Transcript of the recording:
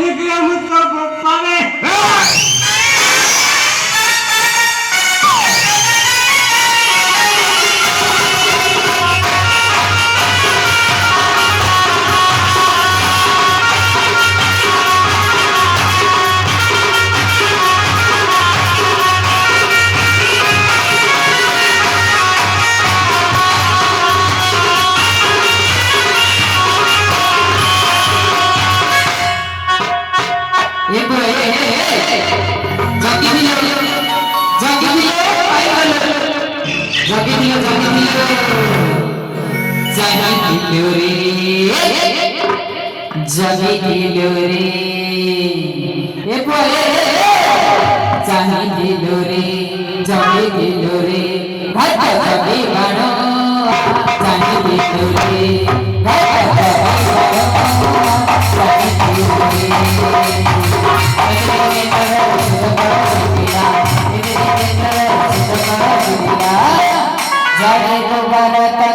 निकला मुझको पप्पा में जगी दिलो रे ए बोले चाही दिलो रे जगी दिलो रे भक्त जगी बाणो चाही दिलो रे भक्त जगी बाणो चाही दिलो रे जगे तो भारत